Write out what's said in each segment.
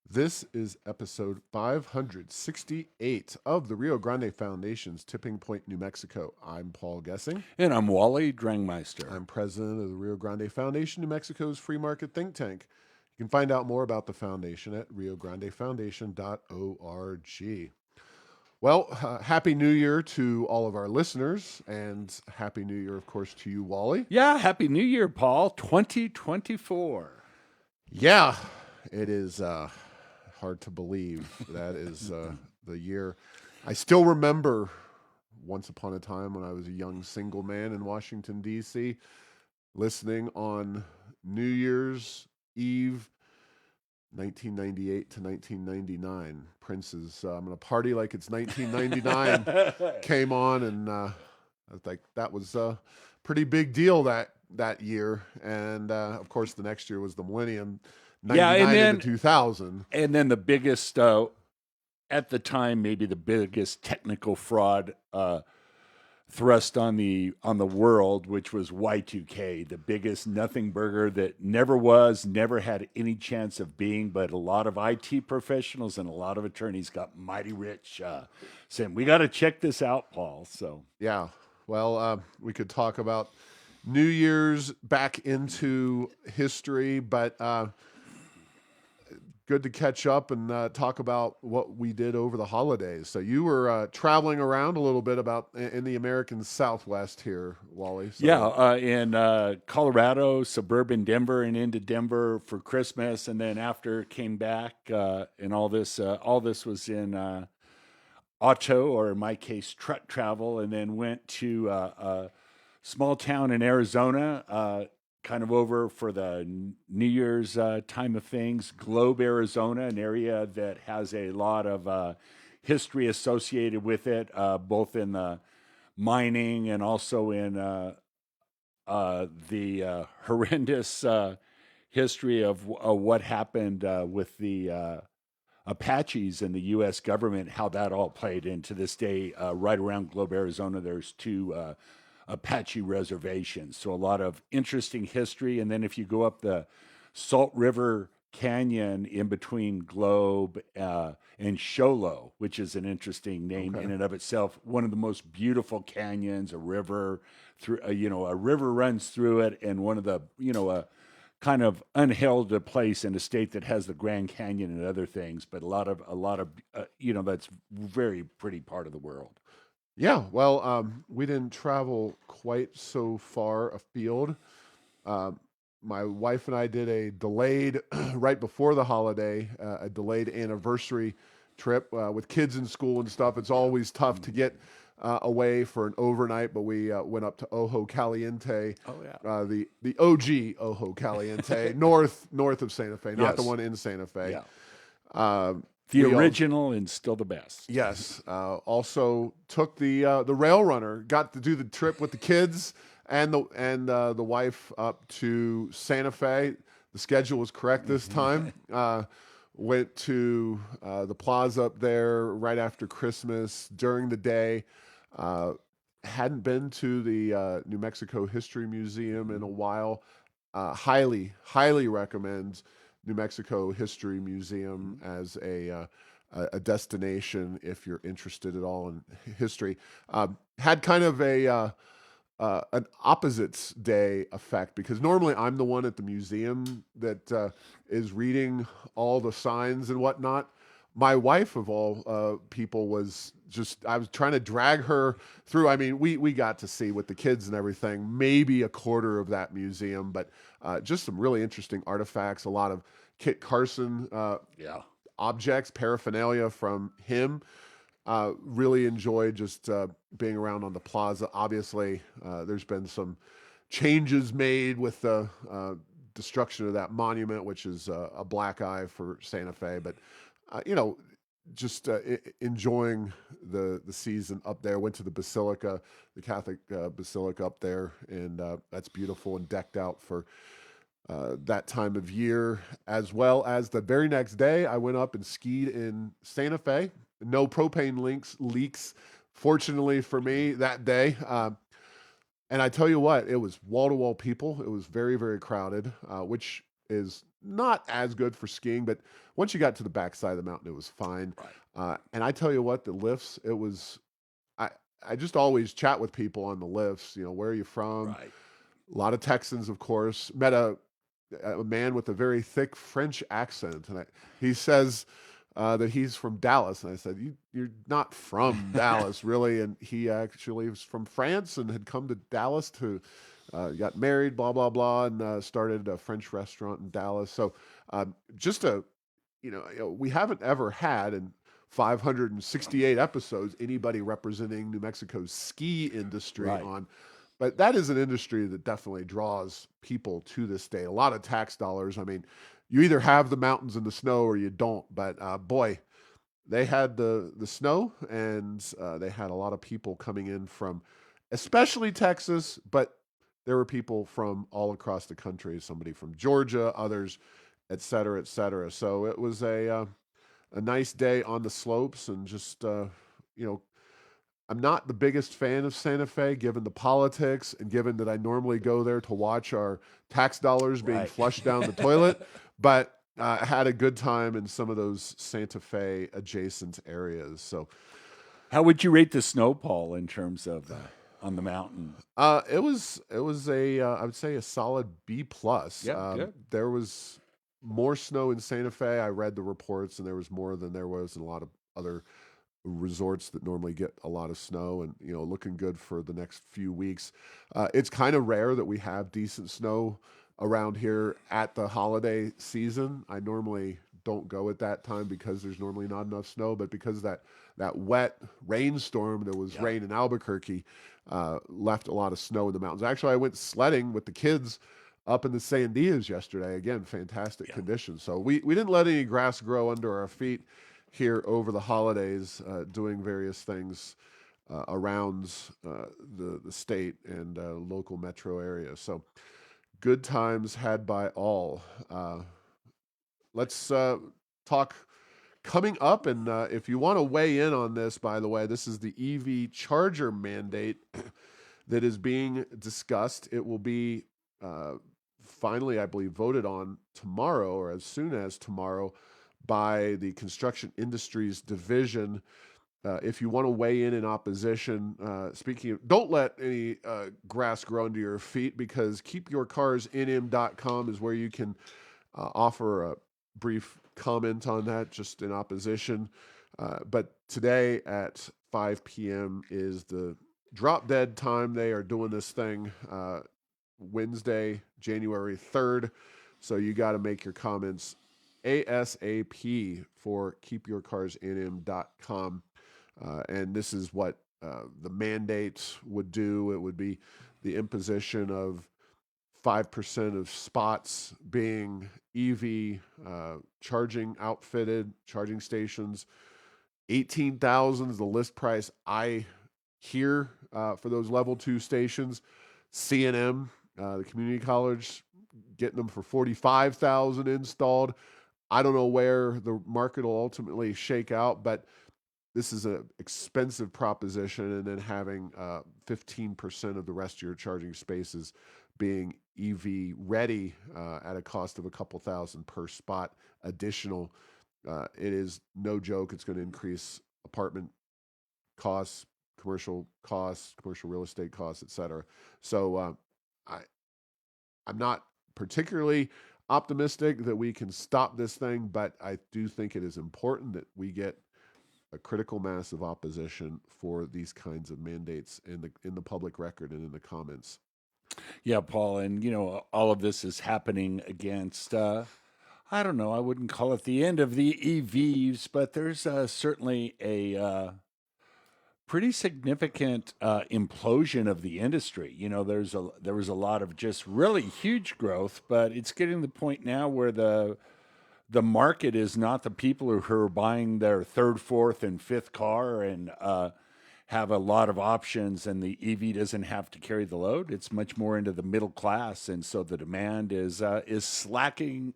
This is episode 568 of the Rio Grande Foundation's Tipping Point, New Mexico. I'm Paul Gessing. And I'm Wally Drangmeister. I'm president of the Rio Grande Foundation, New Mexico's free market think tank. You can find out more about the foundation at riograndefoundation.org. Well, Happy New Year to all of our listeners, and Happy New Year, of course, to you, Wally. Yeah, Happy New Year, Paul. 2024. Yeah, it is hard to believe that is the year. I still remember once upon a time when I was a young single man in Washington, D.C., listening on New Year's Eve, 1998 to 1999. Prince's I'm going to party like it's 1999 came on, and I was like, that was a pretty big deal that year. And of course, the next year was the millennium, 99 into 2000. And then the biggest, at the time, maybe the biggest technical fraud thrust on the world, which was Y2K, the biggest nothing burger that never had any chance of being, but a lot of IT professionals and a lot of attorneys got mighty rich saying, we got to check this out, Paul. So yeah, well, we could talk about New Year's back into history, but good to catch up and talk about what we did over the holidays. So you were traveling around a little bit in the American Southwest here, Wally. So. Yeah, in Colorado, suburban Denver, and into Denver for Christmas, and then after came back, and all this was in auto, or in my case, truck travel, and then went to a small town in Arizona. Kind of over for the New Year's time of things. Globe, Arizona, an area that has a lot of history associated with it, both in the mining and also in the horrendous history of what happened with the Apaches and the U.S. government, how that all played into this day. Right around Globe, Arizona, there's two Apache reservations. So a lot of interesting history. And then if you go up the Salt River Canyon in between Globe and Sholo, which is an interesting name in and of itself, one of the most beautiful canyons, a river through, a river runs through it, and one of the, a kind of unheld place in a state that has the Grand Canyon and other things, but a lot of, that's very pretty part of the world. Yeah, well, we didn't travel quite so far afield. My wife and I did a delayed, right before the holiday, a delayed anniversary trip with kids in school and stuff. It's always tough to get away for an overnight, but we went up to Ojo Caliente. Oh yeah, the OG Ojo Caliente, north of Santa Fe, not the one in Santa Fe. Yeah. The original and still the best. Yes. Also took the rail runner. Got to do the trip with the kids and the wife up to Santa Fe. The schedule was correct this time. Went to the plaza up there right after Christmas during the day. Hadn't been to the New Mexico History Museum in a while. Highly recommend New Mexico History Museum as a destination if you're interested at all in history. Had kind of an opposites day effect, because normally I'm the one at the museum that is reading all the signs and whatnot. My wife, of all people, was just, I was trying to drag her through. I mean, we got to see with the kids and everything, maybe a quarter of that museum, but just some really interesting artifacts, a lot of Kit Carson objects, paraphernalia from him. Really enjoyed just being around on the plaza. Obviously, there's been some changes made with the destruction of that monument, which is a black eye for Santa Fe, but just enjoying the season up there. Went to the Basilica, the Catholic Basilica up there, and that's beautiful and decked out for that time of year. As well as the very next day, I went up and skied in Santa Fe. No propane leaks, fortunately for me, that day. And I tell you what, it was wall-to-wall people. It was very, very crowded, which is not as good for skiing, but once you got to the backside of the mountain, it was fine. Right. And I tell you what, the lifts, it was. I I just always chat with people on the lifts. Where are you from? Right. A lot of Texans, of course. Met a man with a very thick French accent, and he says that he's from Dallas, and I said, You're not from Dallas, really?" And he actually was from France and had come to Dallas to got married, blah blah blah, and started a French restaurant in Dallas. So just we haven't ever had in 568 episodes anybody representing New Mexico's ski industry Right. on. But that is an industry that definitely draws people to this day. A lot of tax dollars. I mean, you either have the mountains and the snow or you don't. But boy, they had the snow, and they had a lot of people coming in from, especially Texas, but there were people from all across the country. Somebody from Georgia, others, et cetera, et cetera. So it was a nice day on the slopes, and just you know I'm not the biggest fan of Santa Fe, given the politics and given that I normally go there to watch our tax dollars being Right. flushed down the toilet. But I had a good time in some of those Santa Fe adjacent areas. So How would you rate the snow, Paul, in terms of on the mountain? it was I would say a solid B plus. Yeah, good. There was more snow in Santa Fe. I read the reports, and there was more than there was in a lot of other resorts that normally get a lot of snow, and looking good for the next few weeks. It's kind of rare that we have decent snow around here at the holiday season. I normally don't go at that time because there's normally not enough snow, but because of that wet rainstorm that was Yeah. rain in Albuquerque left a lot of snow in the mountains. Actually, I went sledding with the kids up in the Sandias yesterday. Again, fantastic Yeah. conditions. So we didn't let any grass grow under our feet here over the holidays, doing various things around the state and local metro areas. So good times had by all. Let's talk coming up. And if you want to weigh in on this, by the way, this is the EV charger mandate that is being discussed. It will be finally, I believe, voted on tomorrow, or as soon as tomorrow, by the Construction Industries Division. If you want to weigh in opposition, speaking of, don't let any grass grow under your feet, because keepyourcarsnm.com is where you can offer a brief comment on that, just in opposition. But today at 5 p.m. is the drop dead time. They are doing this thing Wednesday, January 3rd. So you got to make your comments ASAP for keepyourcarsnm.com. And this is what the mandate would do. It would be the imposition of 5% of spots being EV charging outfitted charging stations. 18,000 is the list price I hear for those level 2 stations. CNM, the community college, getting them for 45,000 installed. I don't know where the market will ultimately shake out, but this is an expensive proposition. And then having 15% of the rest of your charging spaces being EV ready at a cost of a couple thousand per spot additional, it is no joke. It's going to increase apartment costs, commercial real estate costs, et cetera. So I'm not particularly optimistic that we can stop this thing, but I do think it is important that we get a critical mass of opposition for these kinds of mandates in the public record and in the comments. Yeah, Paul, and all of this is happening against. I don't know. I wouldn't call it the end of the EVs, but there's certainly a pretty significant implosion of the industry. There was a lot of just really huge growth, but it's getting to the point now where the market is not the people who are buying their third, fourth, and fifth car and have a lot of options, and the EV doesn't have to carry the load. It's much more into the middle class, and so the demand is slackening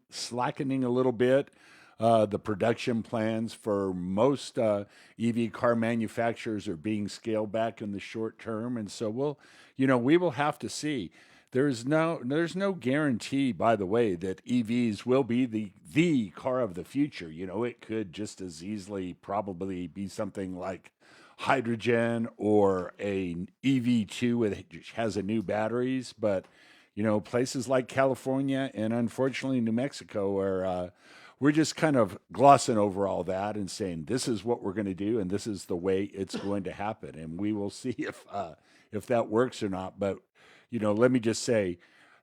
a little bit. The production plans for most EV car manufacturers are being scaled back in the short term, and so we will have to see. There's no guarantee, by the way, that EVs will be the car of the future. It could just as easily probably be something like hydrogen or a EV2 which has a new batteries. But places like California and unfortunately New Mexico are we're just kind of glossing over all that and saying this is what we're going to do and this is the way it's going to happen, and we will see if that works or not. But let me just say,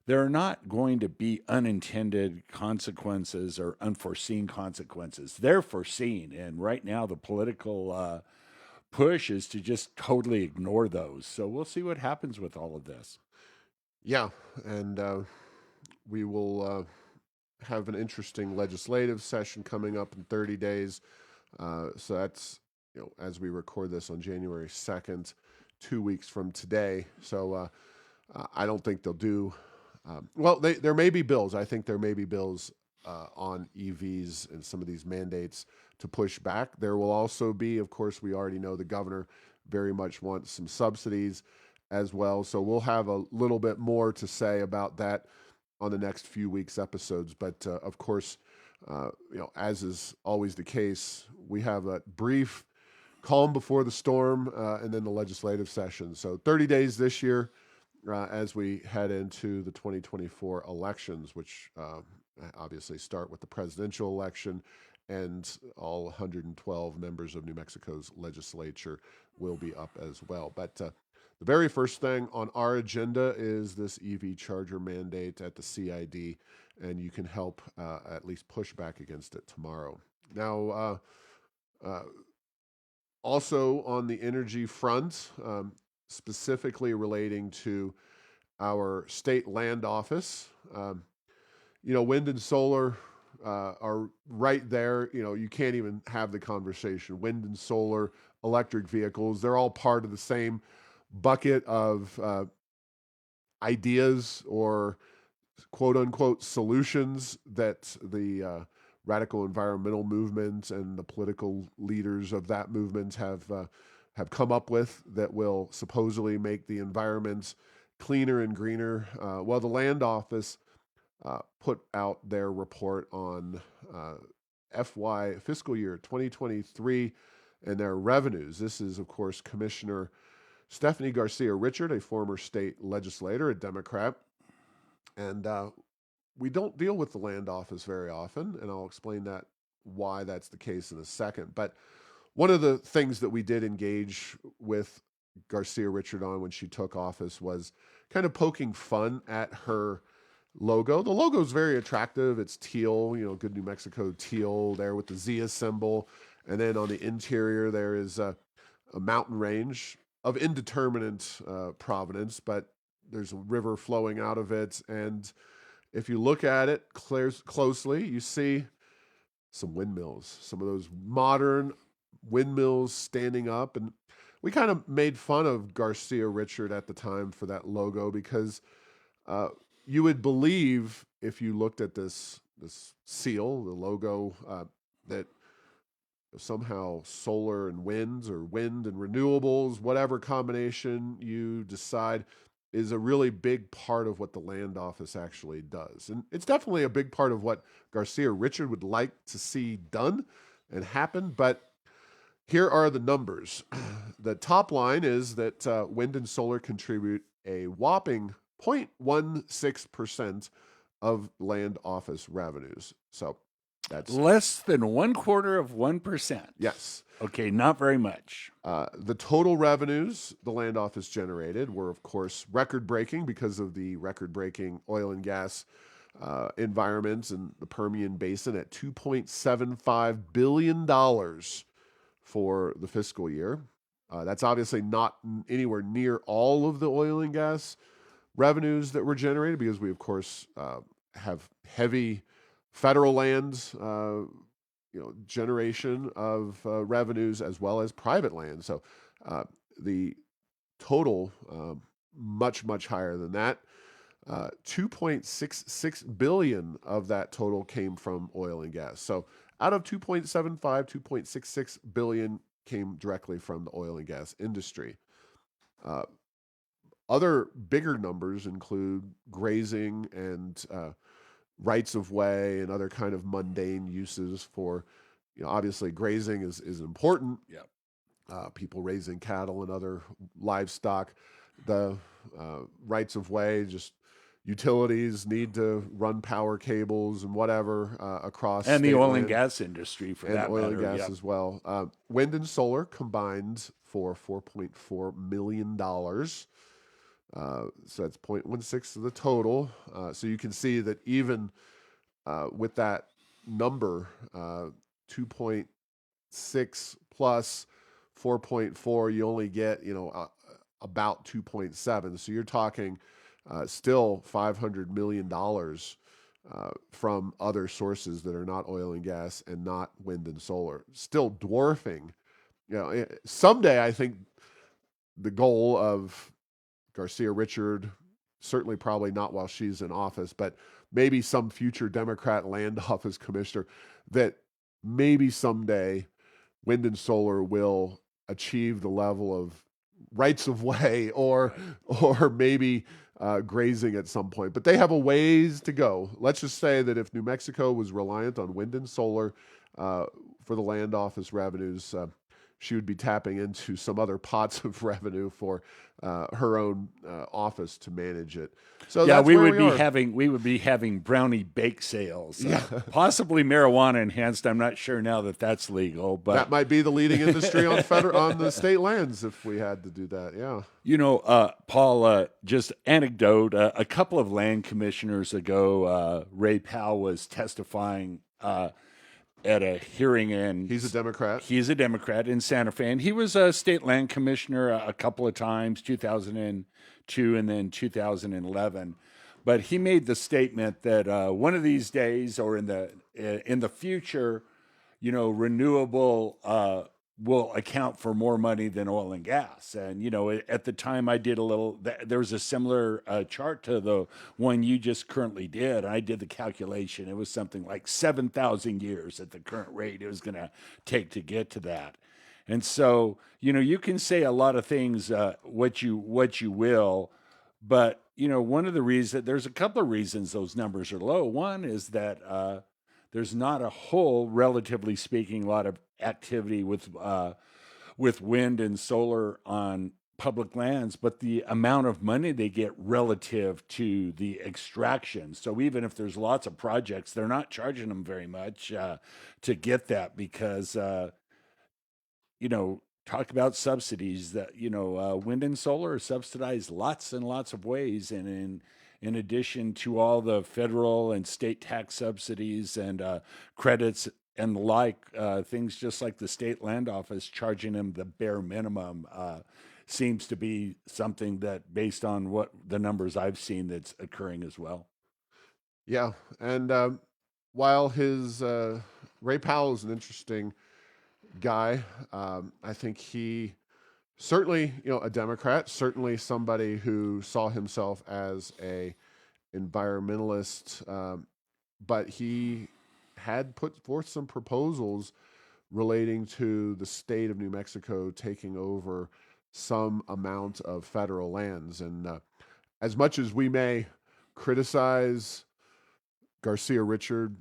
there are not going to be unintended consequences or unforeseen consequences. They're foreseen. And right now, the political push is to just totally ignore those. So we'll see what happens with all of this. Yeah, and we will have an interesting legislative session coming up in 30 days. So that's, as we record this on January 2nd, 2 weeks from today. So I don't think they'll do. Well, there may be bills. I think there may be bills on EVs and some of these mandates to push back. There will also be, of course, we already know the governor very much wants some subsidies as well. So we'll have a little bit more to say about that on the next few weeks' episodes. But of course, as is always the case, we have a brief calm before the storm and then the legislative session. So 30 days this year. As we head into the 2024 elections, which obviously start with the presidential election, and all 112 members of New Mexico's legislature will be up as well. But the very first thing on our agenda is this EV charger mandate at the CID, and you can help at least push back against it tomorrow. Now, also on the energy front, specifically relating to our state land office. Wind and solar are right there. You can't even have the conversation. Wind and solar, electric vehicles, they're all part of the same bucket of ideas or quote unquote solutions that the radical environmental movement and the political leaders of that movement have come up with that will supposedly make the environment cleaner and greener. Well, the land office put out their report on FY fiscal year 2023 and their revenues. This is, of course, Commissioner Stephanie Garcia Richard, a former state legislator, a Democrat. And we don't deal with the land office very often, and I'll explain why that's the case in a second. But one of the things that we did engage with Garcia Richard on when she took office was kind of poking fun at her logo. The logo is very attractive. It's teal, good New Mexico teal there with the Zia symbol. And then on the interior, there is a mountain range of indeterminate provenance, but there's a river flowing out of it. And if you look at it closely, you see some windmills, some of those modern windmills standing up. And we kind of made fun of Garcia Richard at the time for that logo because you would believe if you looked at this seal, the logo, that somehow solar and winds or wind and renewables, whatever combination you decide, is a really big part of what the land office actually does. And it's definitely a big part of what Garcia Richard would like to see done and happen. But here are the numbers. The top line is that wind and solar contribute a whopping 0.16% of land office revenues. So that's less than 1/4%. Yes. Okay, not very much. The total revenues the land office generated were, of course, record-breaking because of the record-breaking oil and gas environments in the Permian Basin at $2.75 billion for the fiscal year. That's obviously not anywhere near all of the oil and gas revenues that were generated because we, of course, have heavy federal lands, generation of revenues as well as private land. So the total much, much higher than that. 2.66 billion of that total came from oil and gas. So out of 2.75, 2.66 billion came directly from the oil and gas industry. other bigger numbers include grazing and rights of way and other kind of mundane uses for, obviously grazing is important. Yeah. People raising cattle and other livestock. The rights of way, just utilities need to run power cables and whatever across And the state oil and land, gas industry for and that oil and matter. gas Yep. as well. Wind and solar combined for $4.4 million. So that's 0.16 of the total. So you can see that even with that number, 2.6 plus 4.4, you only get, about 2.7. So you're talking still $500 million from other sources that are not oil and gas and not wind and solar, still dwarfing. Someday I think the goal of Garcia Richard, certainly probably not while she's in office, but maybe some future Democrat land office commissioner, that maybe someday wind and solar will achieve the level of rights of way or maybe grazing at some point. But they have a ways to go. Let's just say that if New Mexico was reliant on wind and solar for the land office revenues, she would be tapping into some other pots of revenue for her own office to manage it. So Yeah, that's we where would we be are. having brownie bake sales. Yeah. Possibly marijuana enhanced. I'm not sure now that that's legal, but That might be the leading industry on on the state lands if we had to do that. Yeah. Paul, just anecdote. A couple of land commissioners ago, Ray Powell was testifying at a hearing, and He's a Democrat. he's a Democrat in Santa Fe, and he was a state land commissioner a couple of times, 2002 and then 2011. But he made the statement that one of these days, or in the future, renewable will account for more money than oil and gas. And at the time, I did there was a similar chart to the one you just currently did. I did the calculation. It was something like 7,000 years at the current rate it was going to take to get to that. And so, you can say a lot of things, what you will, but one of the reasons, there's a couple of reasons those numbers are low. One is that there's not a whole, relatively speaking, lot of activity with wind and solar on public lands, but the amount of money they get relative to the extraction. So even if there's lots of projects, they're not charging them very much to get that because talk about subsidies that wind and solar are subsidized lots and lots of ways, and in addition to all the federal and state tax subsidies and credits and the like, things just like the state land office charging them the bare minimum seems to be something that, based on what the numbers I've seen, that's occurring as well. Yeah. And while Ray Powell is an interesting guy, I think he certainly, a Democrat, certainly somebody who saw himself as a environmentalist, but he had put forth some proposals relating to the state of New Mexico taking over some amount of federal lands. And as much as we may criticize Garcia Richard,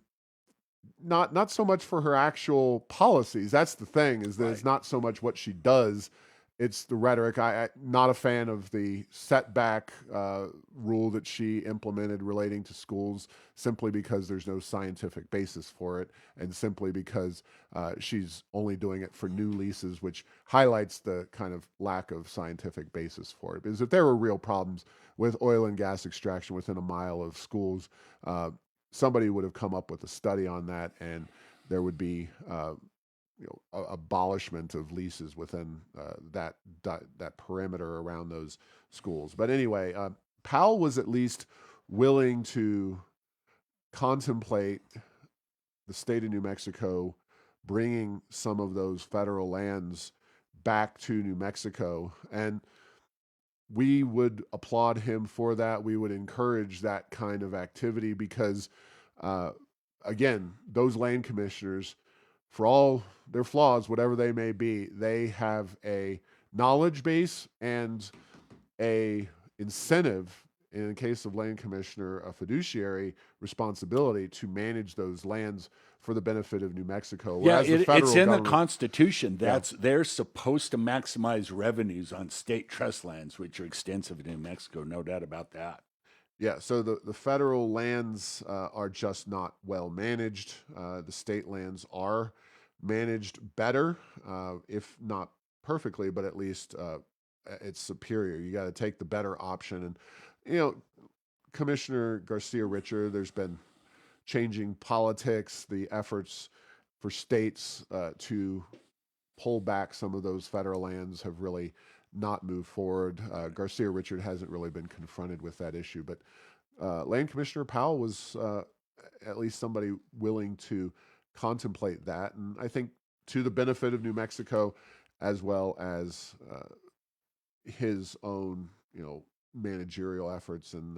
not so much for her actual policies. That's the thing, is that Right. it's not so much what she does, it's the rhetoric. I not a fan of the setback rule that she implemented relating to schools, simply because there's no scientific basis for it, and simply because she's only doing it for new leases, which highlights the kind of lack of scientific basis for it. Because if there were real problems with oil and gas extraction within a mile of schools, somebody would have come up with a study on that, and there would be abolishment of leases within that perimeter around those schools. But anyway, Powell was at least willing to contemplate the state of New Mexico bringing some of those federal lands back to New Mexico, and we would applaud him for that. We would encourage that kind of activity because, again, those land commissioners, for all their flaws, whatever they may be, they have a knowledge base and a incentive, in the case of land commissioner, a fiduciary responsibility to manage those lands for the benefit of New Mexico. Yeah, Whereas the it's federal in the government, Constitution. They're supposed to maximize revenues on state trust lands, which are extensive in New Mexico, no doubt about that. yeah, so the federal lands are just not well managed. The state lands are managed better, if not perfectly, but at least it's superior. You got to take the better option. And, you know, Commissioner Garcia Richard, there's been changing politics, the efforts for states to pull back some of those federal lands have really not moved forward. Garcia Richard hasn't really been confronted with that issue, but Land Commissioner Powell was at least somebody willing to contemplate that, and I think to the benefit of New Mexico, as well as his own, managerial efforts and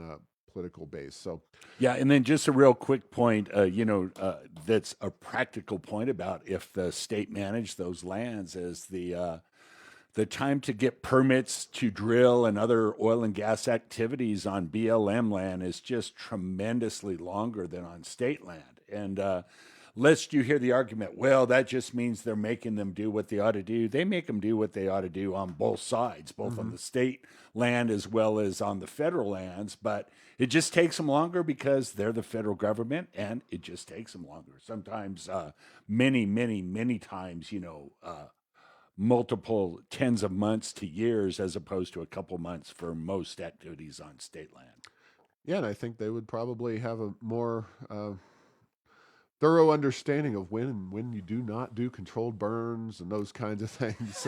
political base. So, Yeah, and then just a real quick point, that's a practical point about if the state managed those lands is the time to get permits to drill and other oil and gas activities on BLM land is just tremendously longer than on state land. And lest you hear the argument, well, that just means they're making them do what they ought to do. They make them do what they ought to do on both sides, both on the state land as well as on the federal lands. But it just takes them longer because they're the federal government, and it just takes them longer. Sometimes, many, many, many times, multiple tens of months to years as opposed to a couple months for most activities on state land. yeah, and I think they would probably have a more thorough understanding of when and when you do not do controlled burns and those kinds of things.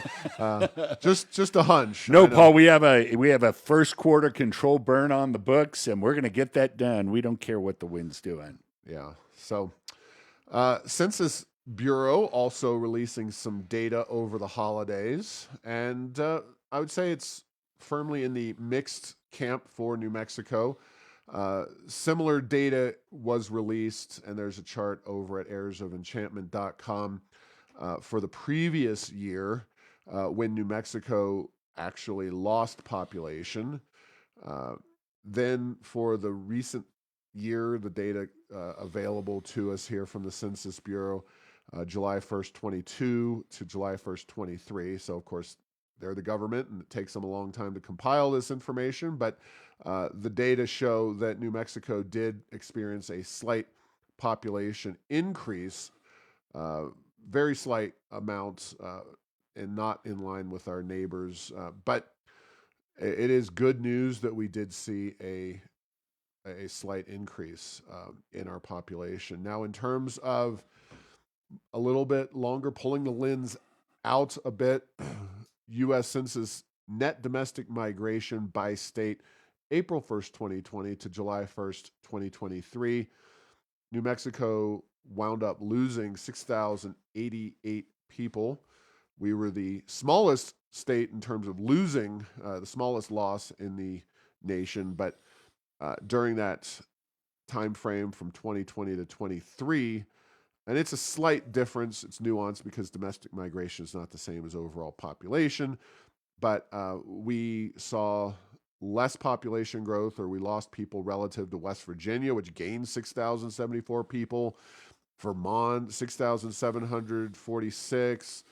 Just a hunch. No, Paul, we have a first quarter control burn on the books, and we're going to get that done. We don't care what the wind's doing. Yeah. So, Census Bureau also releasing some data over the holidays, and I would say it's firmly in the mixed camp for New Mexico. Similar data was released, and there's a chart over at airsofenchantment.com for the previous year when New Mexico actually lost population. Then for the recent year, the data available to us here from the Census Bureau, July 1st, 22 to July 1st, 23. So, of course, they're the government, and it takes them a long time to compile this information, but the data show that New Mexico did experience a slight population increase, very slight amounts, and not in line with our neighbors. But it is good news that we did see a slight increase in our population. Now, in terms of a little bit longer, pulling the lens out a bit, U.S. Census net domestic migration by state, April 1st, 2020 to July 1st, 2023. New Mexico wound up losing 6,088 people. We were the smallest state in terms of losing, the smallest loss in the nation, but during that time frame from 2020 to 23, and it's a slight difference. It's nuanced because domestic migration is not the same as overall population, but we saw less population growth, or we lost people relative to West Virginia, which gained 6,074 people, Vermont, 6,746,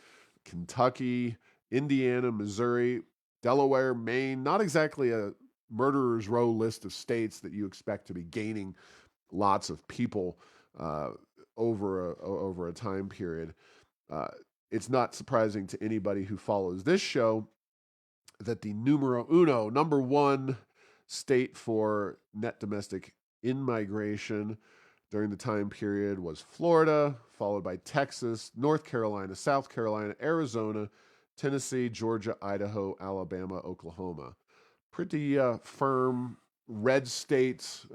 Kentucky, Indiana, Missouri, Delaware, Maine, not exactly a murderer's row list of states that you expect to be gaining lots of people over a time period. It's not surprising to anybody who follows this show that the number one state for net domestic in-migration during the time period was Florida, followed by Texas, North Carolina, South Carolina, Arizona, Tennessee, Georgia, Idaho, Alabama, Oklahoma. Pretty firm red states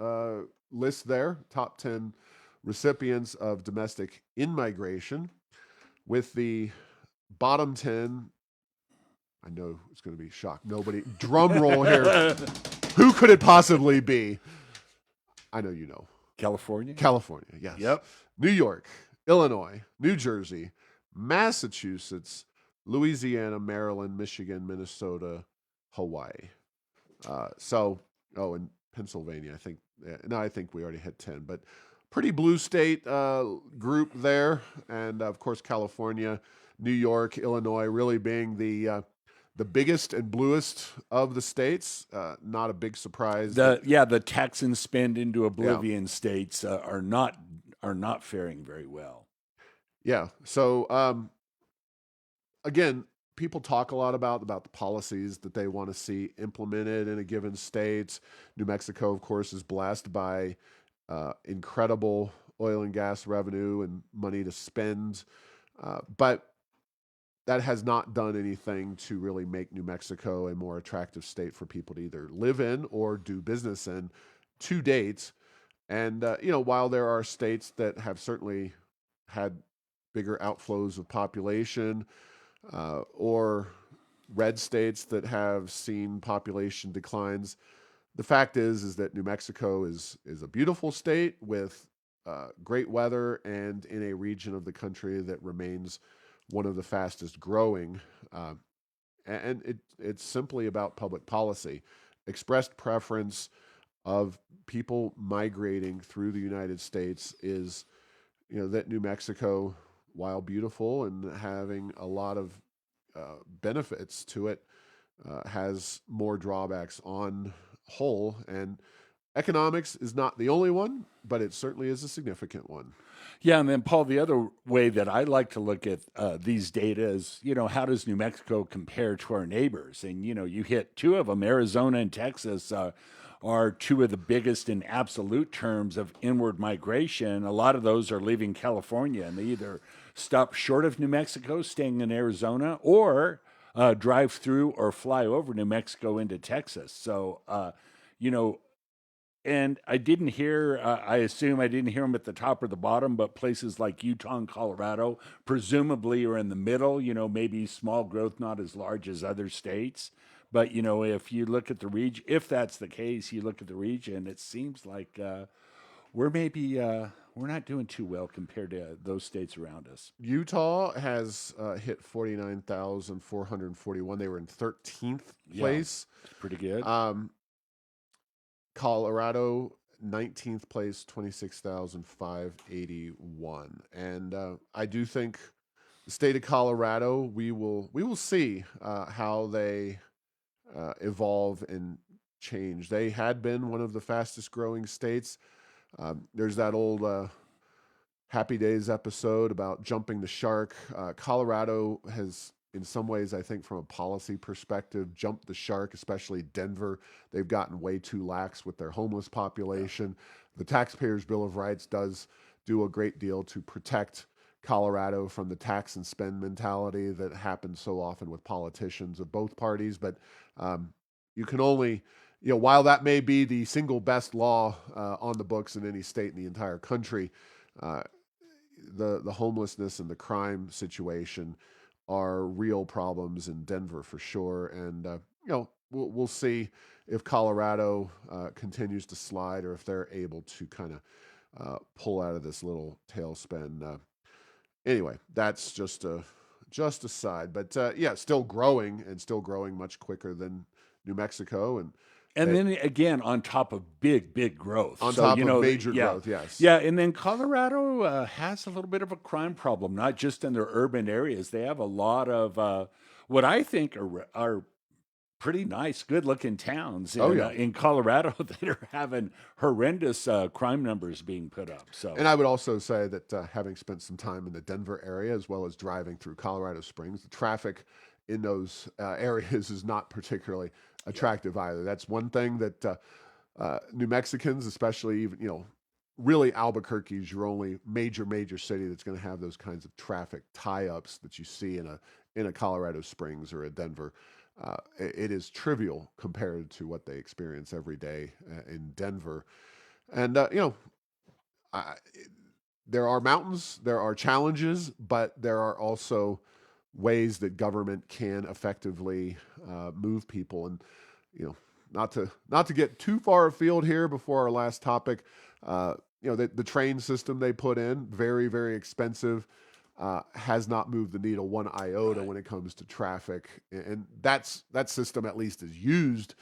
list there, top 10 recipients of domestic in-migration. With the bottom 10, I know it's going to be shocked. Nobody, drum roll here. Who could it possibly be? I know you know. California? California, yes. Yep. New York, Illinois, New Jersey, Massachusetts, Louisiana, Maryland, Michigan, Minnesota, Hawaii. In Pennsylvania, I think, no, I think we already had 10, but pretty blue state group there. And of course, California, New York, Illinois really being the biggest and bluest of the states. Not a big surprise that, The Texan spend into yeah, oblivion states are not faring very well. yeah. So, again, people talk a lot about the policies that they want to see implemented in a given state. New Mexico, of course, is blessed by incredible oil and gas revenue and money to spend, but that has not done anything to really make New Mexico a more attractive state for people to either live in or do business in to date. And while there are states that have certainly had bigger outflows of population, or red states that have seen population declines. The fact is that New Mexico is a beautiful state with great weather and in a region of the country that remains one of the fastest growing. Uh, it's simply about public policy, expressed preference of people migrating through the United States is, that New Mexico, while beautiful and having a lot of benefits to it, has more drawbacks on whole. And economics is not the only one, but it certainly is a significant one. Yeah, and then Paul, the other way that I like to look at these data is, how does New Mexico compare to our neighbors? And you hit two of them, Arizona and Texas. Are two of the biggest in absolute terms of inward migration. A lot of those are leaving California, and they either stop short of New Mexico, staying in Arizona, or drive through or fly over New Mexico into Texas. So, you know, and I didn't hear, I assume I didn't hear them at the top or the bottom, but places like Utah and Colorado presumably are in the middle, maybe small growth, not as large as other states. But, if you look at the region, if that's the case, you look at the region, it seems like we're not doing too well compared to those states around us. Utah has hit 49,441. They were in 13th Yeah, place. it's pretty good. Colorado, 19th place, 26,581. And I do think the state of Colorado, we will see how they evolve and change. They had been one of the fastest growing states. There's that old Happy Days episode about jumping the shark. Colorado has, in some ways, I think, from a policy perspective, jumped the shark, especially Denver. They've gotten way too lax with their homeless population. The Taxpayers' Bill of Rights does do a great deal to protect Colorado from the tax and spend mentality that happens so often with politicians of both parties. But you can only, while that may be the single best law on the books in any state in the entire country, uh, the homelessness and the crime situation are real problems in Denver for sure. And we'll see if Colorado continues to slide or if they're able to kind of pull out of this little tailspin. Anyway, that's just a side, but yeah, still growing and still growing much quicker than New Mexico, and And they, then again, on top of big growth. on So, top of major yeah. growth. Yes. Yeah. And then Colorado has a little bit of a crime problem, not just in their urban areas. They have a lot of what I think are pretty nice, good looking towns Oh yeah. in Colorado that are having horrendous crime numbers being put up. So, And I would also say that having spent some time in the Denver area as well as driving through Colorado Springs, the traffic in those areas is not particularly attractive either. That's one thing that New Mexicans, especially even really Albuquerque is your only major city that's going to have those kinds of traffic tie-ups that you see in a Colorado Springs or a Denver. It is trivial compared to what they experience every day in Denver. And I, there are mountains, there are challenges, but there are also ways that government can effectively move people. And not to get too far afield here before our last topic. The train system they put in, very expensive, has not moved the needle one iota right. when it comes to traffic. And that system at least is used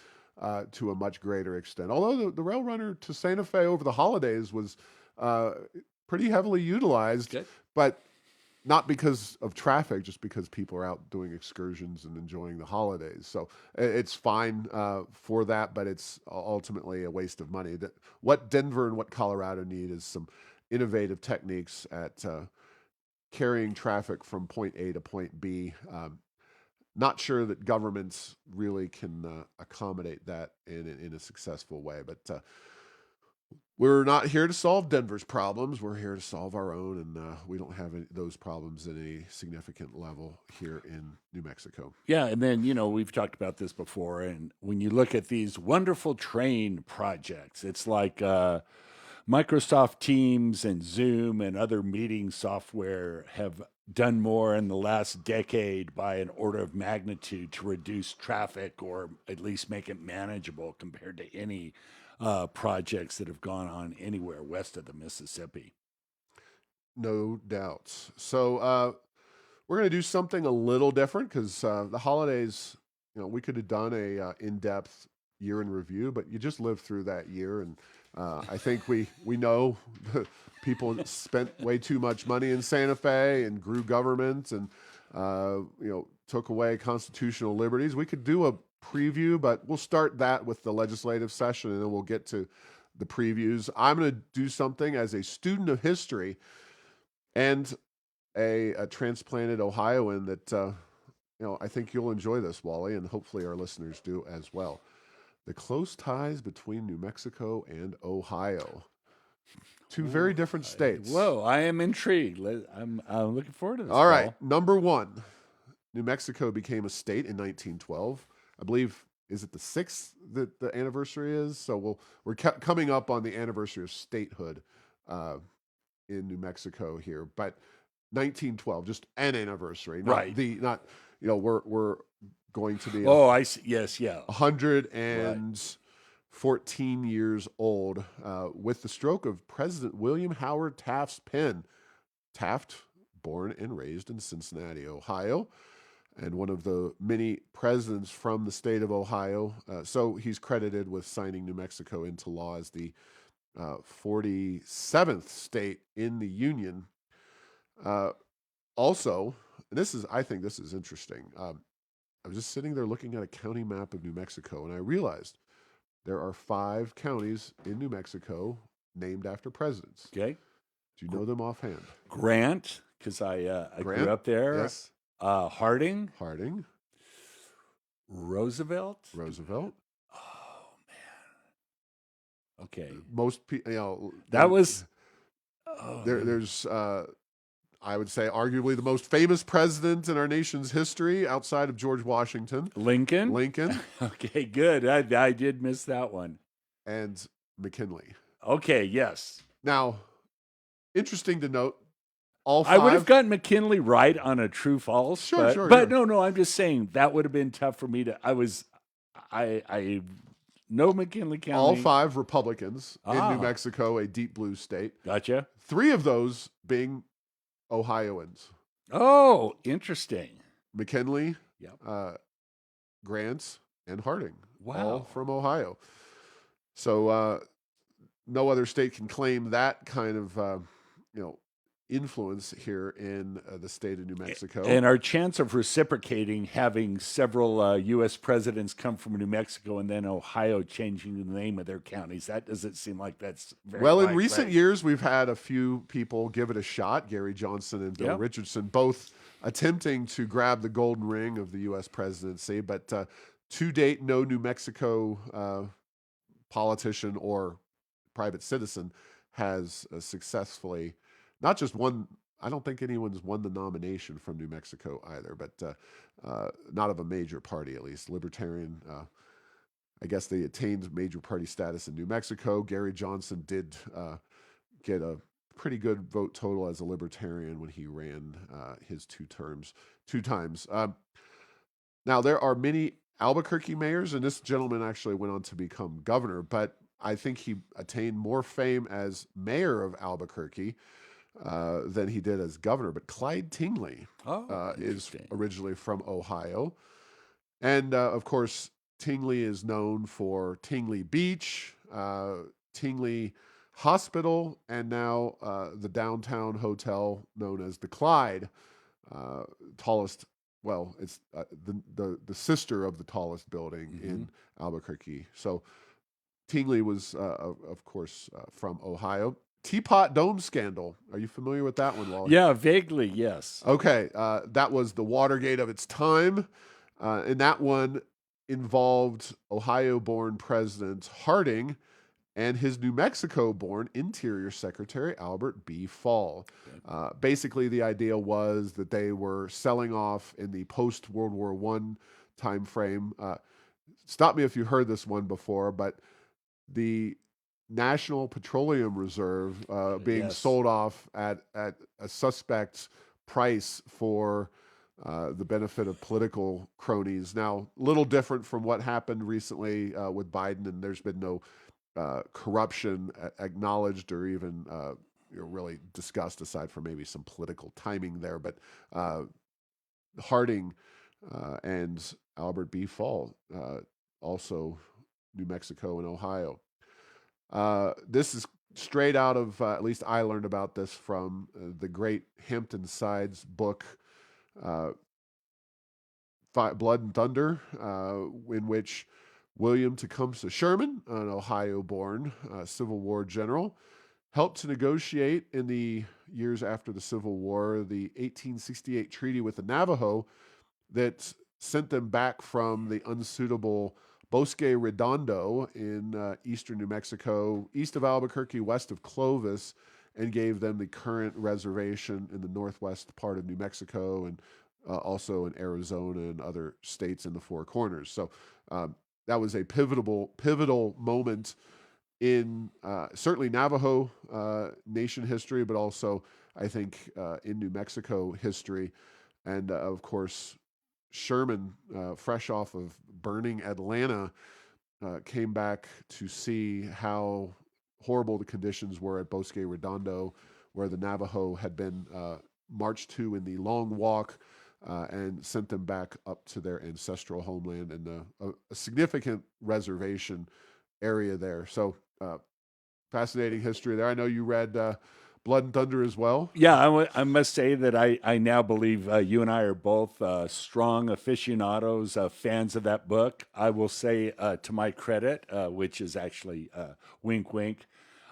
to a much greater extent. Although the rail runner to Santa Fe over the holidays was pretty heavily utilized, Good. but not because of traffic, just because people are out doing excursions and enjoying the holidays. So it's fine for that, but it's ultimately a waste of money. What Denver and what Colorado need is some innovative techniques at carrying traffic from point A to point B. Not sure that governments really can accommodate that in a successful way, but we're not here to solve Denver's problems. We're here to solve our own, and we don't have those problems at any significant level here in New Mexico. Yeah, and then, we've talked about this before, and when you look at these wonderful train projects, it's like Microsoft Teams and Zoom and other meeting software have done more in the last decade by an order of magnitude to reduce traffic or at least make it manageable compared to any projects that have gone on anywhere west of the Mississippi. No doubts. So we're going to do something a little different because the holidays, we could have done a in-depth year in review, but you just lived through that year, and I think we know people spent way too much money in Santa Fe and grew government and took away constitutional liberties. We could do a preview, but we'll start that with the legislative session, and then we'll get to the previews. I'm going to do something as a student of history and a transplanted Ohioan that I think you'll enjoy this, Wally, and hopefully our listeners do as well. The close ties between New Mexico and Ohio. Two very different states. Whoa, I am intrigued. I'm looking forward to this. All right, number one, New Mexico became a state in 1912. I believe, is it the 6th that the anniversary is? So we're coming up on the anniversary of statehood in New Mexico here, but 1912, just an anniversary, not right? We're going to be. I see. Yes, yeah. 114 years old with the stroke of President William Howard Taft's pen. Taft, born and raised in Cincinnati, Ohio, and one of the many presidents from the state of Ohio. So he's credited with signing New Mexico into law as the 47th state in the Union. Also, and I think this is interesting. I was just sitting there looking at a county map of New Mexico, and I realized there are 5 counties in New Mexico named after presidents. Okay. Do you know them offhand? Grant, because I grew up there. Yes. Harding. Roosevelt. Oh man. Okay. Most people, that was. There's I would say arguably the most famous president in our nation's history outside of George Washington. Lincoln. Okay, good. I did miss that one. And McKinley. Okay, yes. Now, interesting to note, all 5. I would have gotten McKinley right on a true false. Sure. But no, I'm just saying that would have been tough for me to. I know McKinley County. All 5 Republicans in New Mexico, a deep blue state. Gotcha. 3 of those being Ohioans. Oh, interesting. McKinley, yep. Grant, and Harding. Wow. All from Ohio. So no other state can claim that kind of influence here in the state of New Mexico. And our chance of reciprocating, having several U.S. presidents come from New Mexico and then Ohio changing the name of their counties, that doesn't seem like that's very well. In recent years, we've had a few people give it a shot. Gary Johnson and Bill Richardson, both attempting to grab the golden ring of the U.S. presidency, but to date, no New Mexico politician or private citizen has successfully not just won. I don't think anyone's won the nomination from New Mexico either, but not of a major party, at least. Libertarian, I guess they attained major party status in New Mexico. Gary Johnson did get a pretty good vote total as a Libertarian when he ran his 2 times. Now, there are many Albuquerque mayors, and this gentleman actually went on to become governor, but I think he attained more fame as mayor of Albuquerque than he did as governor. But Clyde Tingley is originally from Ohio. And, of course, Tingley is known for Tingley Beach, Tingley Hospital, and now the downtown hotel known as the Clyde, uh, tallest. Well, it's the sister of the tallest building in Albuquerque. So Tingley was, of course, from Ohio. Teapot Dome scandal. Are you familiar with that one, Wally? Yeah, vaguely, yes. Okay, that was the Watergate of its time, and that one involved Ohio-born President Harding and his New Mexico-born Interior Secretary Albert B. Fall. Basically, the idea was that they were selling off in the post-World War I time frame. Stop me if you heard this one before, but the National Petroleum Reserve being Yes. sold off at a suspect price for the benefit of political cronies. Now, a little different from what happened recently with Biden, and there's been no corruption acknowledged or even really discussed, aside from maybe some political timing there. But Harding and Albert B. Fall, also New Mexico and Ohio. This is straight out of, at least I learned about this from the great Hampton Sides book, Blood and Thunder, in which William Tecumseh Sherman, an Ohio-born Civil War general, helped to negotiate in the years after the Civil War the 1868 treaty with the Navajo that sent them back from the unsuitable Bosque Redondo in eastern New Mexico, east of Albuquerque, west of Clovis, and gave them the current reservation in the northwest part of New Mexico and also in Arizona and other states in the Four Corners. So that was a pivotal moment in certainly Navajo nation history, but also I think in New Mexico history. And of course, Sherman, fresh off of burning Atlanta, came back to see how horrible the conditions were at Bosque Redondo, where the Navajo had been marched to in the Long Walk, and sent them back up to their ancestral homeland and a significant reservation area there. So fascinating history there. I know you read Blood and Thunder as well. Yeah, I must say that I now believe you and I are both strong aficionados, fans of that book. I will say, to my credit, which is actually wink, wink,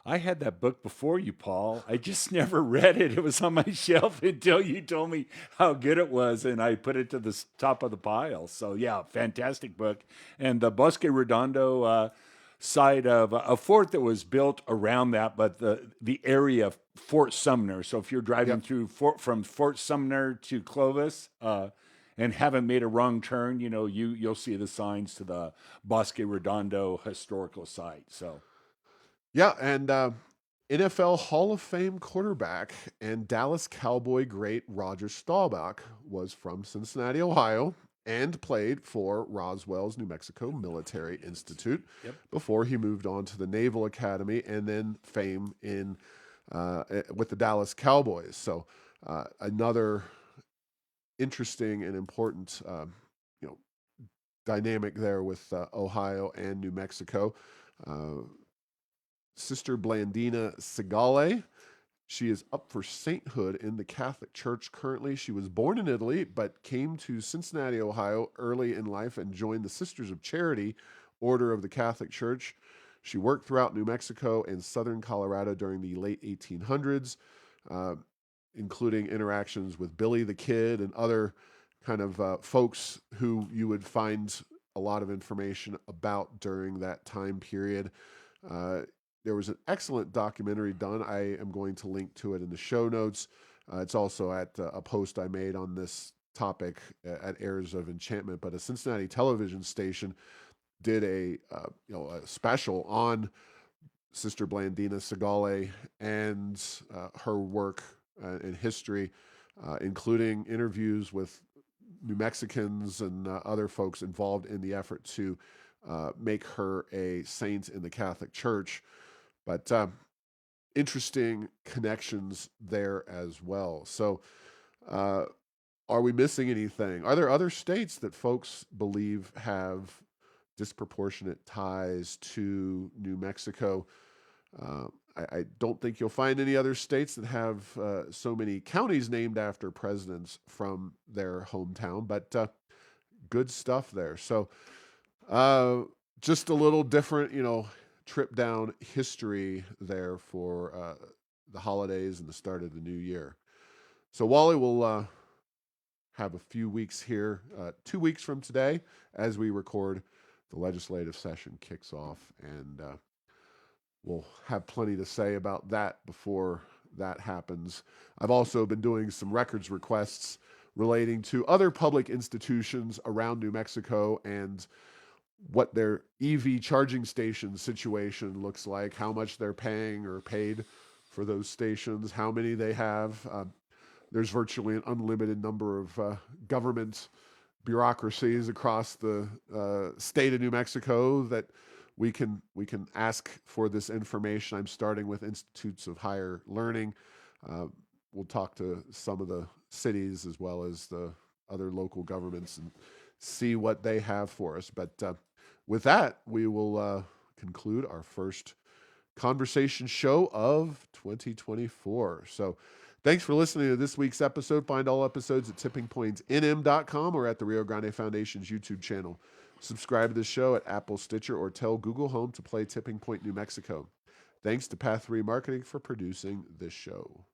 I had that book before you, Paul. I just never read it. It was on my shelf until you told me how good it was, and I put it to the top of the pile. So, yeah, fantastic book. And the Bosque Redondo side of a fort that was built around that, but the area of Fort Sumner. So if you're driving through from Fort Sumner to Clovis and haven't made a wrong turn, you'll see the signs to the Bosque Redondo historical site. So Yeah, and NFL Hall of Fame quarterback and Dallas Cowboy great Roger Staubach was from Cincinnati, Ohio, and played for Roswell's New Mexico Military Institute before he moved on to the Naval Academy and then fame in with the Dallas Cowboys. So another interesting and important dynamic there with Ohio and New Mexico. Sister Blandina Segale. She is up for sainthood in the Catholic Church currently. She was born in Italy, but came to Cincinnati, Ohio early in life and joined the Sisters of Charity Order of the Catholic Church. She worked throughout New Mexico and southern Colorado during the late 1800s, including interactions with Billy the Kid and other kind of folks who you would find a lot of information about during that time period. There was an excellent documentary done. I am going to link to it in the show notes. It's also at a post I made on this topic at Heirs of Enchantment. But a Cincinnati television station did a special on Sister Blandina Segale and her work in history, including interviews with New Mexicans and other folks involved in the effort to make her a saint in the Catholic Church. But interesting connections there as well. So are we missing anything? Are there other states that folks believe have disproportionate ties to New Mexico. I don't think you'll find any other states that have so many counties named after presidents from their hometown, but good stuff there. So just a little different, trip down history there for the holidays and the start of the new year. So Wally will have a few weeks here, 2 weeks from today, as we record. The legislative session kicks off, and we'll have plenty to say about that before that happens. I've also been doing some records requests relating to other public institutions around New Mexico and what their EV charging station situation looks like, how much they're paying or paid for those stations, how many they have. There's virtually an unlimited number of government bureaucracies across the state of New Mexico that we can ask for this information. I'm starting with institutes of higher learning. We'll talk to some of the cities as well as the other local governments and see what they have for us. But with that, we will conclude our first conversation show of 2024. So thanks for listening to this week's episode. Find all episodes at tippingpointsnm.com or at the Rio Grande Foundation's YouTube channel. Subscribe to the show at Apple, Stitcher, or tell Google Home to play Tipping Point New Mexico. Thanks to Path 3 Marketing for producing this show.